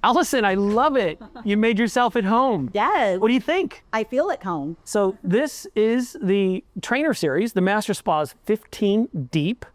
Allison, I love it. You made yourself at home. Yes. What do you think? I feel at home. So this is the Trainer Series, the MasterSpas 15 Deep.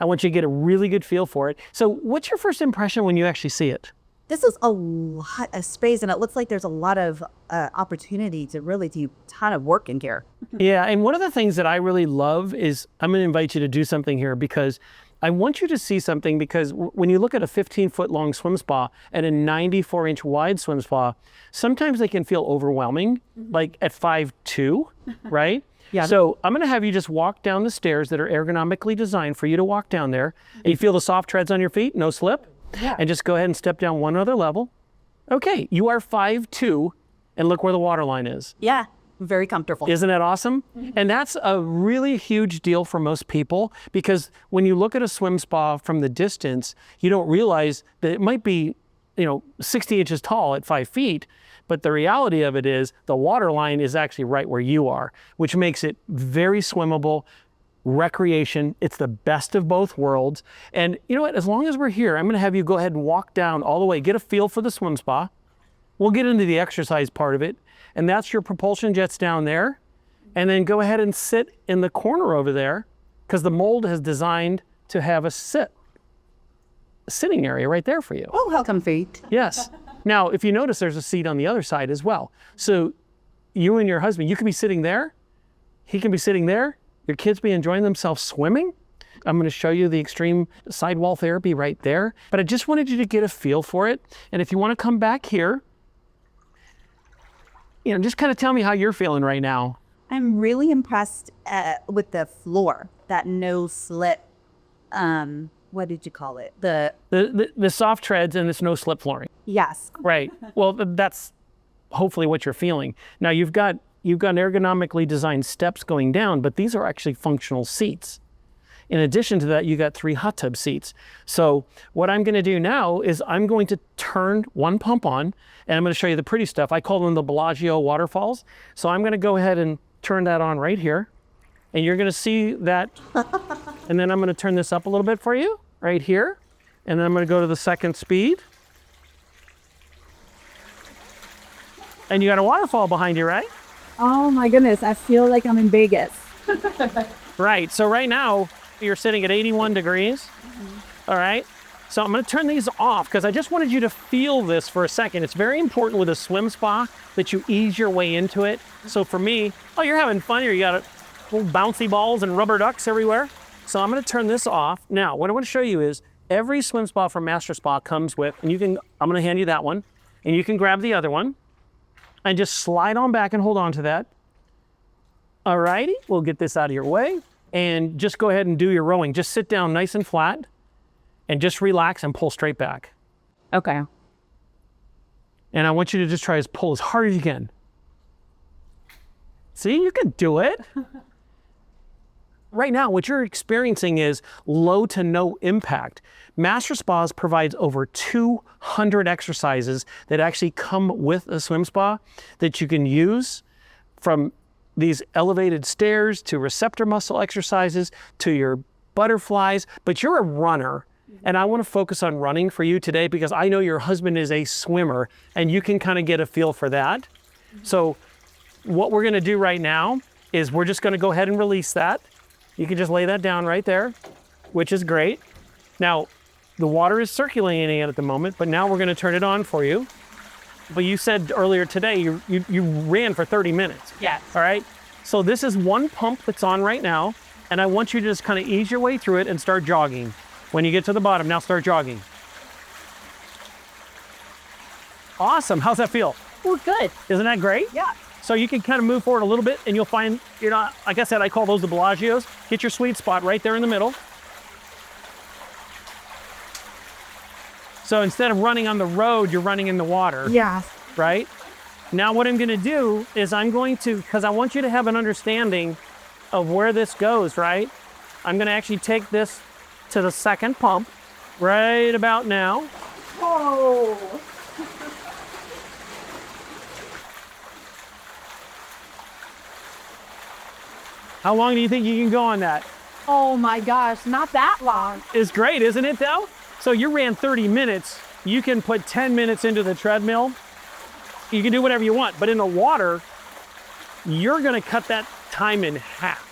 I want you to get a really good feel for it. So what's your first impression when you actually see it? This is a lot of space, and it looks like there's a lot of opportunity to really do a ton of work in here. Yeah, and one of the things that I really love is, I'm going to invite you to do something here because I want you to see something, because when you look at a 15-foot long swim spa and a 94-inch wide swim spa, sometimes they can feel overwhelming, like at 5'2", right? Yeah. So I'm going to have you just walk down the stairs that are ergonomically designed for you to walk down there. And you feel the soft treads on your feet, no slip. Yeah. And just go ahead and step down one other level. Okay, you are 5'2", and look where the water line is. Yeah, very comfortable. Isn't that awesome? And that's a really huge deal for most people, because when you look at a swim spa from the distance, you don't realize that it might be, 60 inches tall at 5 feet, but the reality of it is the water line is actually right where you are, which makes it very swimmable. Recreation, it's the best of both worlds. And you know what, as long as we're here, I'm going to have you go ahead and walk down all the way, get a feel for the swim spa. We'll get into the exercise part of it, and that's your propulsion jets down there. And then go ahead and sit in the corner over there, because the mold has designed to have a sitting area right there for you. Oh, how comfy. Yes. Now, if you notice, there's a seat on the other side as well. So you and your husband, you can be sitting there, he can be sitting there, your kids be enjoying themselves swimming. I'm going to show you the extreme sidewall therapy right there. But I just wanted you to get a feel for it. And if you want to come back here, just kind of tell me how you're feeling right now. I'm really impressed with the floor, that no slip. What did you call it? The soft treads and this no slip flooring. Yes. Right. Well, that's hopefully what you're feeling. Now you've got ergonomically designed steps going down, but these are actually functional seats. In addition to that, you got 3 hot tub seats. So what I'm going to do now is I'm going to turn one pump on, and I'm going to show you the pretty stuff. I call them the Bellagio waterfalls. So I'm going to go ahead and turn that on right here, and you're going to see that. And then I'm going to turn this up a little bit for you right here, and then I'm going to go to the second speed. And you got a waterfall behind you, right? Oh my goodness, I feel like I'm in Vegas. Right, so right now you're sitting at 81 degrees. All right, so I'm going to turn these off because I just wanted you to feel this for a second. It's very important with a swim spa that you ease your way into it. So for me, you're having fun here. You got little bouncy balls and rubber ducks everywhere. So I'm going to turn this off. Now, what I want to show you is every swim spa from MasterSpa comes with, and I'm going to hand you that one, and you can grab the other one. And just slide on back and hold on to that. All righty, we'll get this out of your way. And just go ahead and do your rowing. Just sit down nice and flat and just relax and pull straight back. Okay. And I want you to just try to pull as hard as you can. See, you can do it. Right now, what you're experiencing is low to no impact. MasterSpas provides over 200 exercises that actually come with a swim spa that you can use, from these elevated stairs to receptor muscle exercises to your butterflies. But you're a runner, and I want to focus on running for you today because I know your husband is a swimmer, and you can kind of get a feel for that. So what we're going to do right now is we're just going to go ahead and release that. You can just lay that down right there, which is great. Now, the water is circulating at the moment, but now we're going to turn it on for you. But you said earlier today you ran for 30 minutes. Yes. All right. So this is one pump that's on right now, and I want you to just kind of ease your way through it and start jogging. When you get to the bottom, now start jogging. Awesome. How's that feel? Well, good. Isn't that great? Yeah. So you can kind of move forward a little bit, and you'll find, like I said, I call those the Bellagios. Get your sweet spot right there in the middle. So instead of running on the road, you're running in the water. Yeah. Right? Now what I'm going to do is because I want you to have an understanding of where this goes, right? I'm going to actually take this to the second pump right about now. Whoa. How long do you think you can go on that? Oh my gosh, not that long. It's great, isn't it though? So you ran 30 minutes you can put 10 minutes into the treadmill. You can do whatever you want, but in the water, you're gonna cut that time in half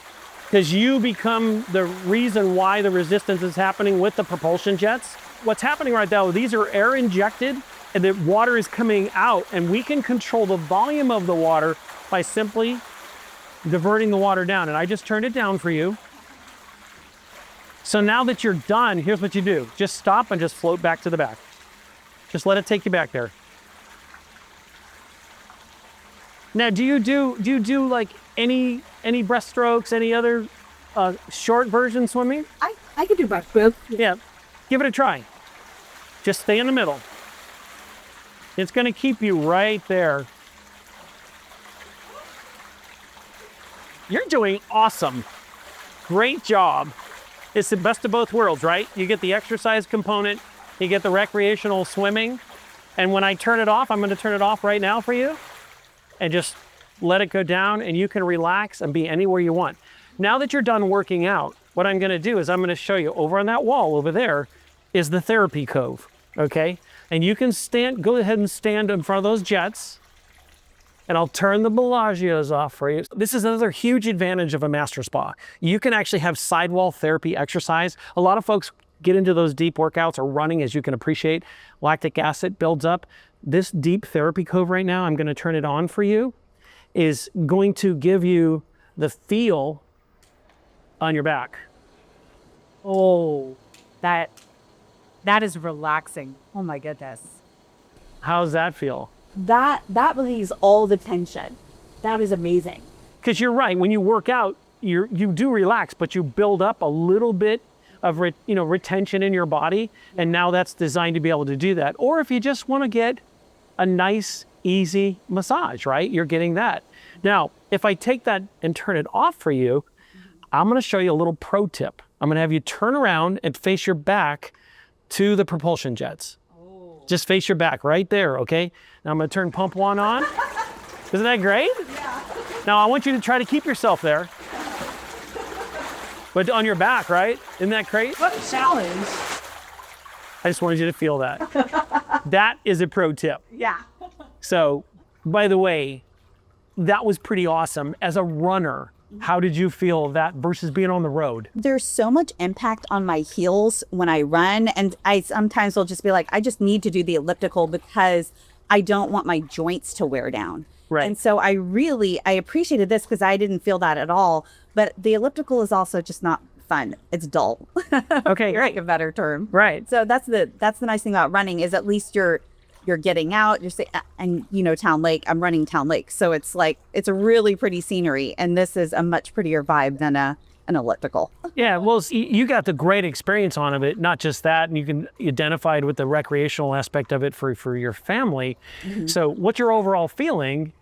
because you become the reason why the resistance is happening with the propulsion jets. What's happening right now, these are air injected and the water is coming out, and we can control the volume of the water by simply diverting the water down. And I just turned it down for you. So now that you're done, here's what you do. Just stop and just float back to the back. Just let it take you back there. Now, do you do like any breaststrokes, any other short version swimming? I could do both. Yeah, give it a try. Just stay in the middle. It's gonna keep you right there. You're doing awesome. Great job. It's the best of both worlds, right? You get the exercise component, you get the recreational swimming, and when I turn it off, I'm gonna turn it off right now for you, and just let it go down, and you can relax and be anywhere you want. Now that you're done working out, what I'm gonna do is I'm gonna show you over on that wall over there is the therapy cove, okay? And you can go ahead and stand in front of those jets, and I'll turn the Bellagios off for you. This is another huge advantage of a master spa. You can actually have sidewall therapy exercise. A lot of folks get into those deep workouts or running, as you can appreciate, lactic acid builds up. This deep therapy cove right now, I'm gonna turn it on for you, is going to give you the feel on your back. Oh, that is relaxing. Oh my goodness. How's that feel? That relieves all the tension. That is amazing. Because you're right, when you work out, you do relax, but you build up a little bit of retention in your body, and now that's designed to be able to do that. Or if you just want to get a nice, easy massage, right? You're getting that. Now, if I take that and turn it off for you, I'm going to show you a little pro tip. I'm going to have you turn around and face your back to the propulsion jets. Just face your back right there, okay? Now I'm gonna turn pump one on. Isn't that great? Yeah. Now I want you to try to keep yourself there. But on your back, right? Isn't that great? What a challenge. I just wanted you to feel that. That is a pro tip. Yeah. So, by the way, that was pretty awesome. As a runner, how did you feel that versus being on the road? There's so much impact on my heels when I run, and I sometimes will just be like, I just need to do the elliptical because I don't want my joints to wear down. Right. And so I appreciated this because I didn't feel that at all. But the elliptical is also just not fun. It's dull. Okay, right. A better term. Right. So that's the nice thing about running is at least you're getting out, and Town Lake, I'm running Town Lake. So it's like, it's a really pretty scenery. And this is a much prettier vibe than an elliptical. Yeah, well, you got the great experience on of it, not just that, and you can identify it with the recreational aspect of it for your family. Mm-hmm. So what's your overall feeling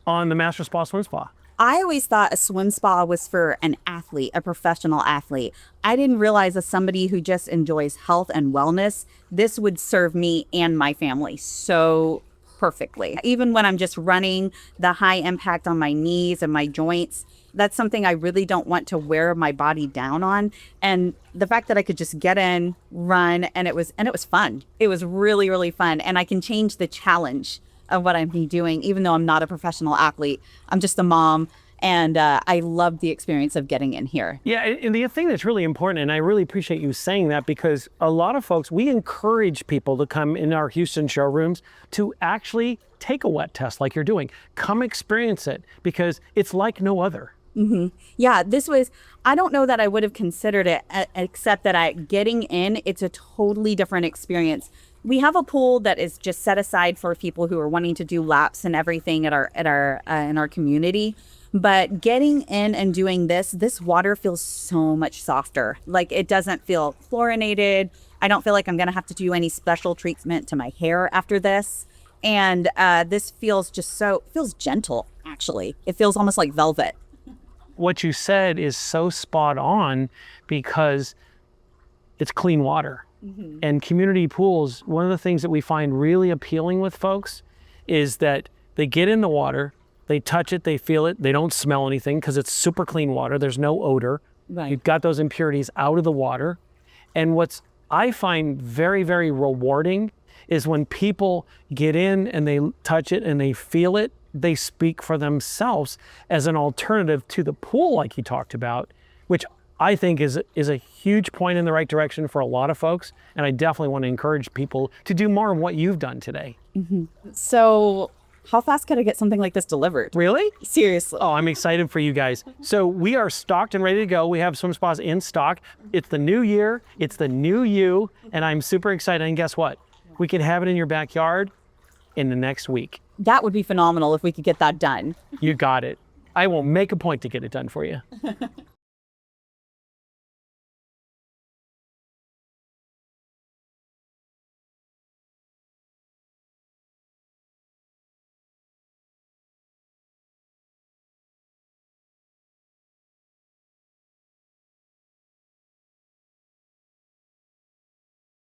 on the MasterSpas Swim Spa? I always thought a swim spa was for an athlete, a professional athlete. I didn't realize as somebody who just enjoys health and wellness, this would serve me and my family so perfectly. Even when I'm just running, the high impact on my knees and my joints, that's something I really don't want to wear my body down on. And the fact that I could just get in, run, and it was fun. It was really, really fun. And I can change the challenge of what I'm doing, even though I'm not a professional athlete. I'm just a mom, and I love the experience of getting in here. Yeah, and the thing that's really important, and I really appreciate you saying that, because a lot of folks, we encourage people to come in our Houston showrooms to actually take a wet test like you're doing. Come experience it, because it's like no other. Mm-hmm. Yeah, I don't know that I would have considered it, except that getting in, it's a totally different experience. We have a pool that is just set aside for people who are wanting to do laps and everything in our community. But getting in and doing this water feels so much softer. Like, it doesn't feel fluorinated. I don't feel like I'm going to have to do any special treatment to my hair after this. And this feels feels gentle, actually. It feels almost like velvet. What you said is so spot on, because it's clean water. Mm-hmm. And community pools, one of the things that we find really appealing with folks is that they get in the water, they touch it, they feel it, they don't smell anything because it's super clean water. There's no odor. Right. You've got those impurities out of the water. And what's I find very, very rewarding is when people get in and they touch it and they feel it, they speak for themselves as an alternative to the pool like you talked about, which I think is a huge point in the right direction for a lot of folks. And I definitely want to encourage people to do more of what you've done today. So how fast could I get something like this delivered? Really? Seriously. Oh, I'm excited for you guys. So we are stocked and ready to go. We have swim spas in stock. It's the new year. It's the new you. And I'm super excited. And guess what? We can have it in your backyard in the next week. That would be phenomenal if we could get that done. You got it. I will make a point to get it done for you.